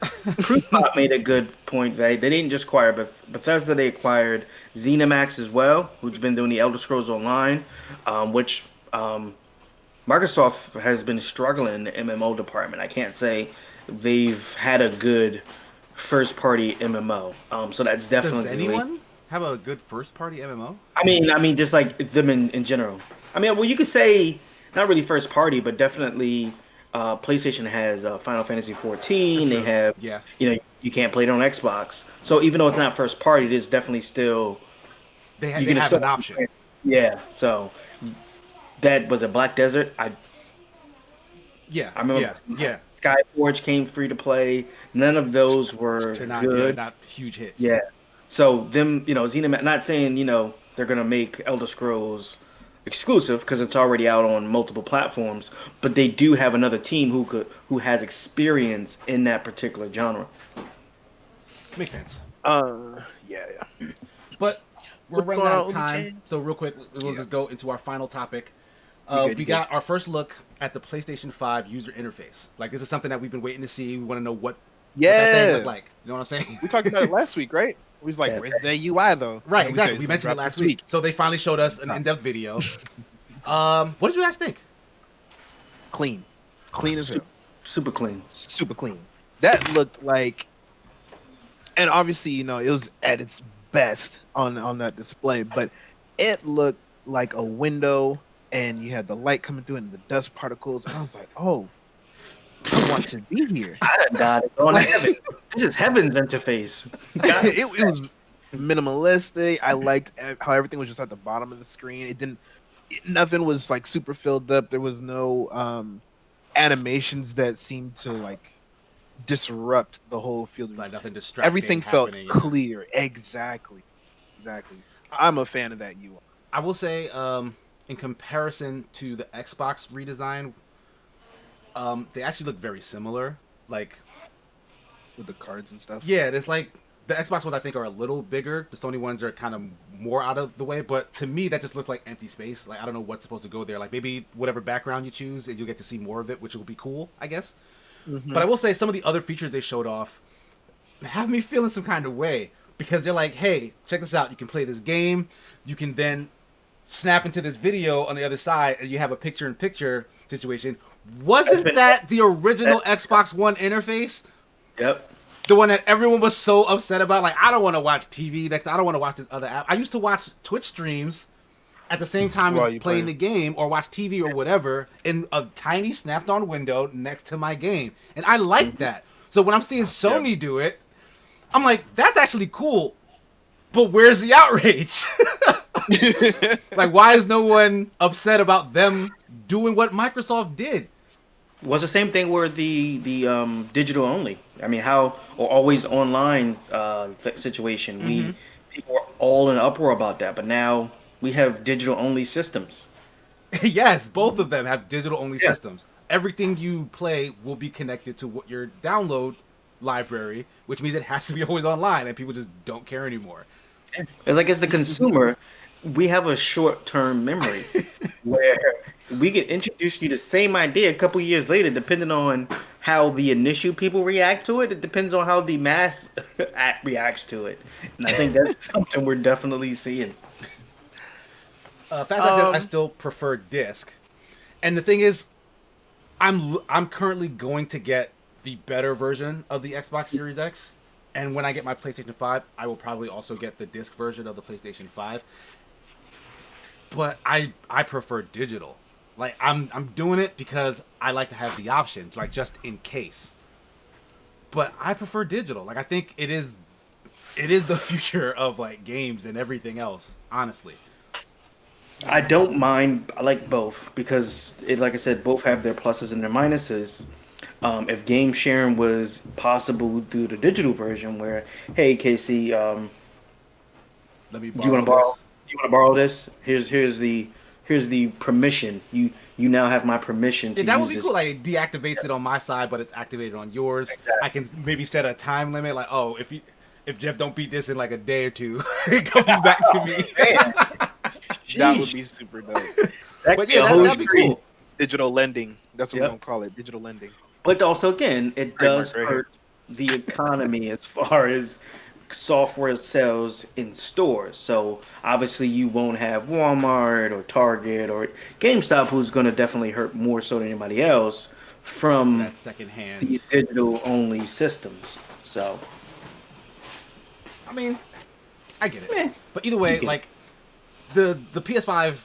Krupot made a good point. They didn't just acquire Bethesda, they acquired ZeniMax as well, who's been doing the Elder Scrolls Online, which Microsoft has been struggling in the MMO department. I can't say they've had a good first-party MMO. So that's definitely. Does anyone have a good first-party MMO? I mean, just like them in general. I mean, well, you could say not really first-party, but definitely PlayStation has Final Fantasy 14. They have, you can't play it on Xbox. So even though it's not first-party, it is definitely still. They have an option. Yeah. So that was a Black Desert. I remember. Yeah. Skyforge came free to play. None of those were good. Not huge hits. Yeah. So them, ZeniMax, not saying, they're going to make Elder Scrolls exclusive because it's already out on multiple platforms, but they do have another team who has experience in that particular genre. Makes sense. Yeah. But we're running out of time, so real quick, we'll just go into our final topic. We got our first look at the PlayStation 5 user interface. Like, this is something that we've been waiting to see. We want to know what that thing looked like. You know what I'm saying? We talked about it last week, right? We was like, where's the UI, though? Right, exactly. We mentioned it last week. So they finally showed us an in-depth video. What did you guys think? Clean as hell. Super clean. Super clean. That looked like, and obviously, it was at its best on that display, but it looked like a window, and you had the light coming through and the dust particles, and I was like, oh, I want to be here. I done died on heaven. This is heaven's interface. It was minimalistic. I liked how everything was just at the bottom of the screen. Nothing was like super filled up. There was no animations that seemed to like disrupt the whole field. Like nothing distracting. Everything felt clear. Exactly. I'm a fan of that UI. I will say, in comparison to the Xbox redesign, they actually look very similar. Like with the cards and stuff. Yeah, it's like the Xbox ones I think are a little bigger. The Sony ones are kind of more out of the way, but to me that just looks like empty space. Like I don't know what's supposed to go there. Like maybe whatever background you choose, and you'll get to see more of it, which will be cool, I guess. Mm-hmm. But I will say some of the other features they showed off have me feeling some kind of way, because they're like, hey, check this out. You can play this game. You can then snap into this video on the other side, and you have a picture-in-picture situation. Wasn't that the original Xbox One interface? Yep. The one that everyone was so upset about. Like, I don't want to watch TV next. I don't want to watch this other app. I used to watch Twitch streams at the same time as playing the game, or watch TV or whatever in a tiny snapped-on window next to my game. And I like that. So when I'm seeing Sony do it, I'm like, that's actually cool. But where's the outrage? Like, why is no one upset about them doing what Microsoft did? Was the same thing where the digital only. I mean, or always online situation. Mm-hmm. People were all in uproar about that, but now we have digital only systems. Yes, both of them have digital only systems. Everything you play will be connected to what your download library, which means it has to be always online, and people just don't care anymore. It's like, as the consumer, we have a short-term memory where we get introduced to the same idea a couple years later, depending on how the initial people react to it. It depends on how the mass reacts to it. And I think that's something we're definitely seeing. I still prefer disc. And the thing is, I'm currently going to get the better version of the Xbox Series X. And when I get my PlayStation 5, I will probably also get the disc version of the PlayStation 5. But I prefer digital. Like, I'm doing it because I like to have the options, like, just in case. But I prefer digital. Like, I think it is the future of, like, games and everything else, honestly. I don't mind. I like both because, like I said, both have their pluses and their minuses. If game sharing was possible through the digital version, where, hey, Casey, do you want to borrow this? Here's the permission. You now have my permission to use this. That would be cool. Like, it deactivates it on my side, but it's activated on yours. Exactly. I can maybe set a time limit, like, oh, if Jeff don't beat this in like a day or two, it comes back to me. That would be super dope. But yeah, that'd be cool. Digital lending. That's what we're gonna call it. Digital lending. But also, again, it does hurt the economy as far as software sales in stores. So obviously you won't have Walmart or Target or GameStop, who's going to definitely hurt more so than anybody else from that secondhand the digital only systems. So I mean, I get it. But either way, like the PS5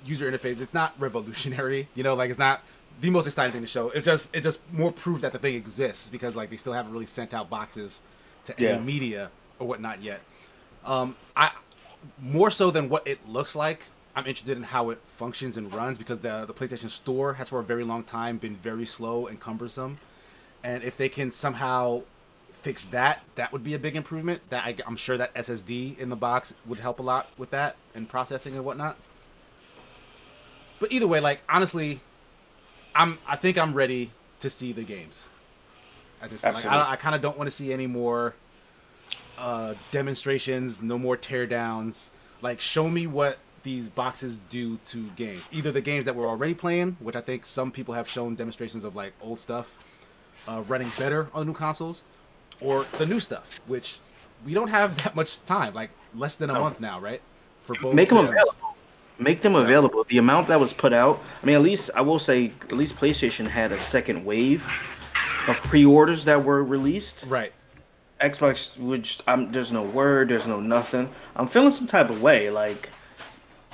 user interface, it's not revolutionary, like it's not the most exciting thing to show. It's just more proof that the thing exists, because like they still haven't really sent out boxes to any media or whatnot yet. I more so than what it looks like, I'm interested in how it functions and runs, because the PlayStation Store has for a very long time been very slow and cumbersome, and if they can somehow fix that would be a big improvement. I'm sure that SSD in the box would help a lot with that and processing and whatnot. But either way, like honestly, I think I'm ready to see the games at this point. Like, I kind of don't want to see any more demonstrations, no more teardowns. Like, show me what these boxes do to games. Either the games that we're already playing, which I think some people have shown demonstrations of, like old stuff running better on the new consoles, or the new stuff, which we don't have that much time, like less than a month now, right? For both systems. Make them available. The amount that was put out, I mean, at least I will say, at least PlayStation had a second wave of pre-orders that were released. Right. Xbox, which there's no word, there's no nothing. I'm feeling some type of way. Like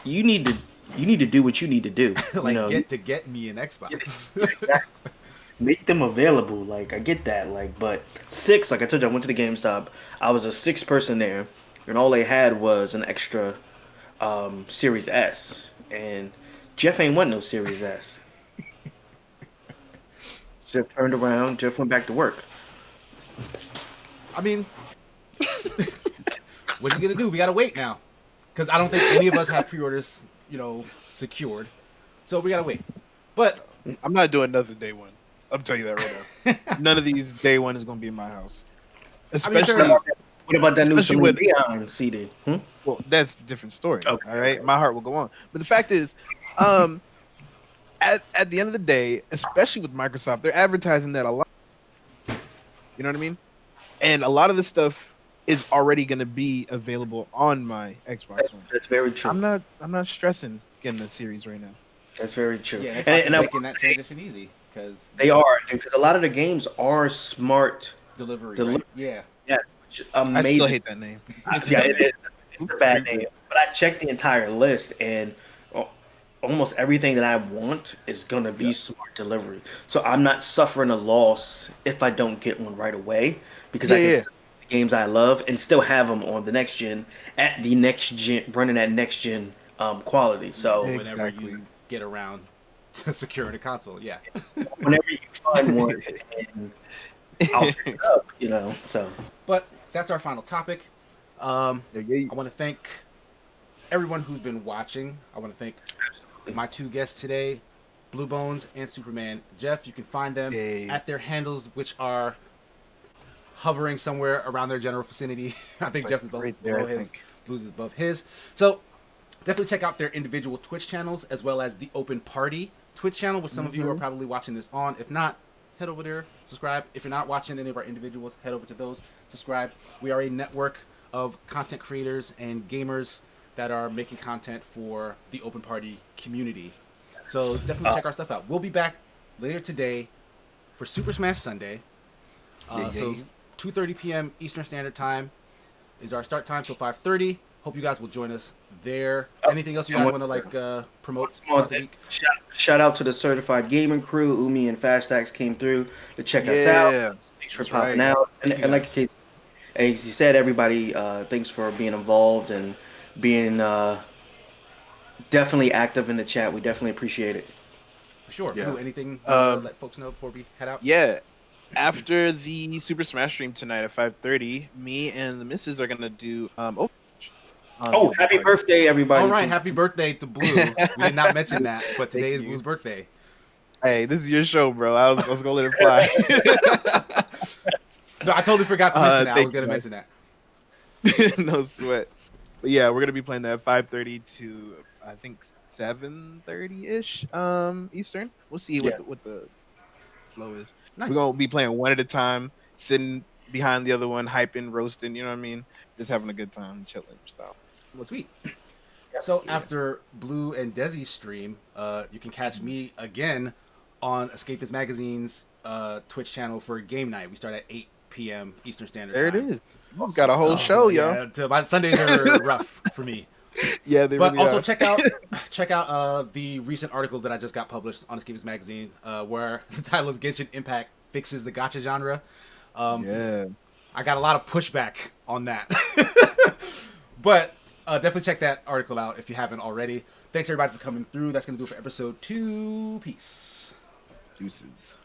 you need to do what you need to do. Like get me an Xbox. Exactly. Make them available. Like I get that. Like, but 6, like I told you, I went to the GameStop. I was a 6th person there, and all they had was an extra Series S, and Jeff ain't want no Series S. Jeff turned around. Jeff went back to work. I mean, what are you gonna do? We gotta wait now, because I don't think any of us have pre-orders, secured. So we gotta wait. But I'm not doing nothing day one. I'm telling you that right now. None of these day one is gonna be in my house. Especially. What about that new Especially Leon CD? Well, that's a different story. Okay, all right, okay. My heart will go on. But the fact is, at the end of the day, especially with Microsoft, they're advertising that a lot. You know what I mean? And a lot of this stuff is already going to be available on my Xbox One. That's very true. I'm not stressing getting the series right now. That's very true. yeah, Xbox and is making that transition easy because they are, because a lot of the games are smart delivery. delivery. Right? Yeah. Yeah, which is I amazing. still hate that name. Yeah, it's a bad name. But I checked the entire list, and almost everything that I want is gonna be smart delivery. So I'm not suffering a loss if I don't get one right away, because I can still play the games I love and still have them on the next gen running at next gen quality. So Whenever you get around to securing a console, yeah. whenever you find one, and I'll pick it up. So But that's our final topic. I Yeah. want to thank everyone who's been watching. I want to thank my two guests today, Blue Bones and Superman. Jeff, you can find them at their handles, which are hovering somewhere around their general vicinity. I think Jeff's is below his, Blue's is above his. So definitely check out their individual Twitch channels, as well as the Open Party Twitch channel, which some of you are probably watching this on. If not, head over there, subscribe. If you're not watching any of our individuals, head over to those, subscribe. We are a network of content creators and gamers that are making content for the Open Party community. So definitely check our stuff out. We'll be back later today for Super Smash Sunday. So 2:30 p.m. Eastern Standard Time is our start time till 5:30. Hope you guys will join us there. Anything else you guys want to promote throughout the week? Shout out to the Certified Gaming Crew. Umi and Fastax came through to check us out. Thanks for popping out. And like he said, everybody, thanks for being involved and being definitely active in the chat. We definitely appreciate it. For sure. Yeah. Blue, anything let folks know before we head out? Yeah. After the Super Smash stream tonight at 5:30, me and the missus are gonna do Happy birthday, everybody. All right, happy birthday to Blue. We did not mention that, but today is Blue's birthday. Hey, this is your show, bro. I was gonna let it fly. No, I totally forgot to mention that. I was gonna mention that. No sweat. But yeah, we're gonna be playing that 5:30 to I think 7:30 ish Eastern. We'll see what the flow is. Nice. We're gonna be playing one at a time, sitting behind the other one, hyping, roasting. You know what I mean? Just having a good time, chilling. So sweet. So after Blue and Desi's stream, you can catch me again on Escapist Magazine's Twitch channel for game night. We start at 8 p.m. Eastern Standard there Time. it is. You got a whole show, yo. My Sundays are rough for me. Yeah, they but really also are. check out the recent article that I just got published on Escapist Magazine, where the title is Genshin Impact Fixes the Gacha Genre. I got a lot of pushback on that. But definitely check that article out if you haven't already. Thanks everybody for coming through. That's going to do it for episode 2. Peace. Deuces.